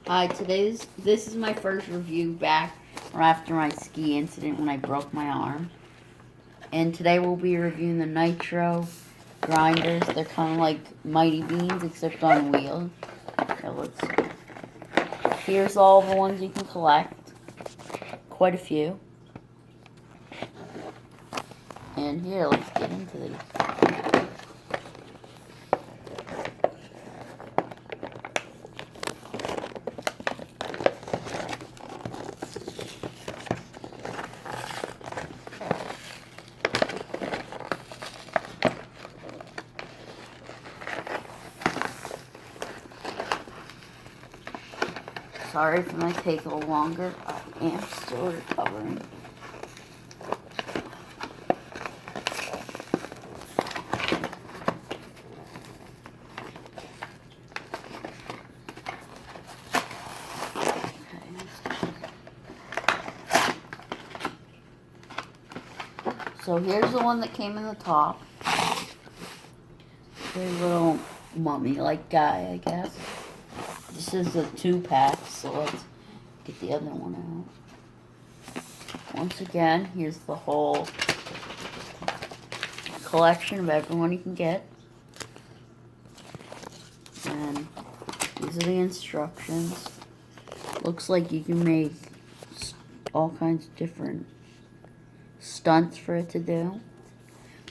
Hi, this is my first review back after my ski incident when I broke my arm. And today we'll be reviewing the Nitro grinders. They're kind of like Mighty Beans except on wheels. Here's all the ones you can collect. Quite a few. And here, let's get into these. Sorry if it might take a little longer. I am still recovering. So here's the one that came in the top. Very little mummy-like guy, I guess. This is a 2-pack, so let's get the other one out. Once again, here's the whole collection of everyone you can get. And these are the instructions. Looks like you can make all kinds of different stunts for it to do.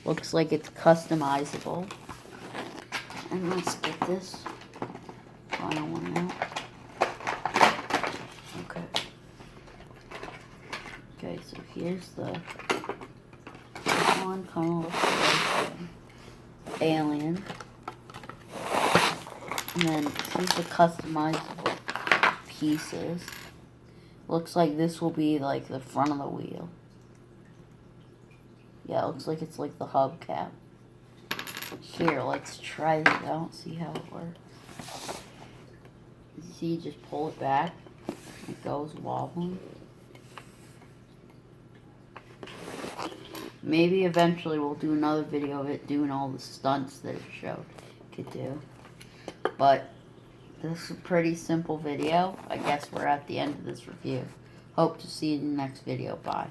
Looks like it's customizable. And let's get this final one out. Okay. Okay, so here's the one, kind of looks like an alien. And then here's the customizable pieces. Looks like this will be like the front of the wheel. Yeah, it looks like it's like the hubcap. Here, let's try this out, see how it works. You see, you just pull it back, it goes wobbling. Maybe eventually we'll do another video of it doing all the stunts that it showed it could do. But this is a pretty simple video. I guess we're at the end of this review. Hope to see you in the next video. Bye.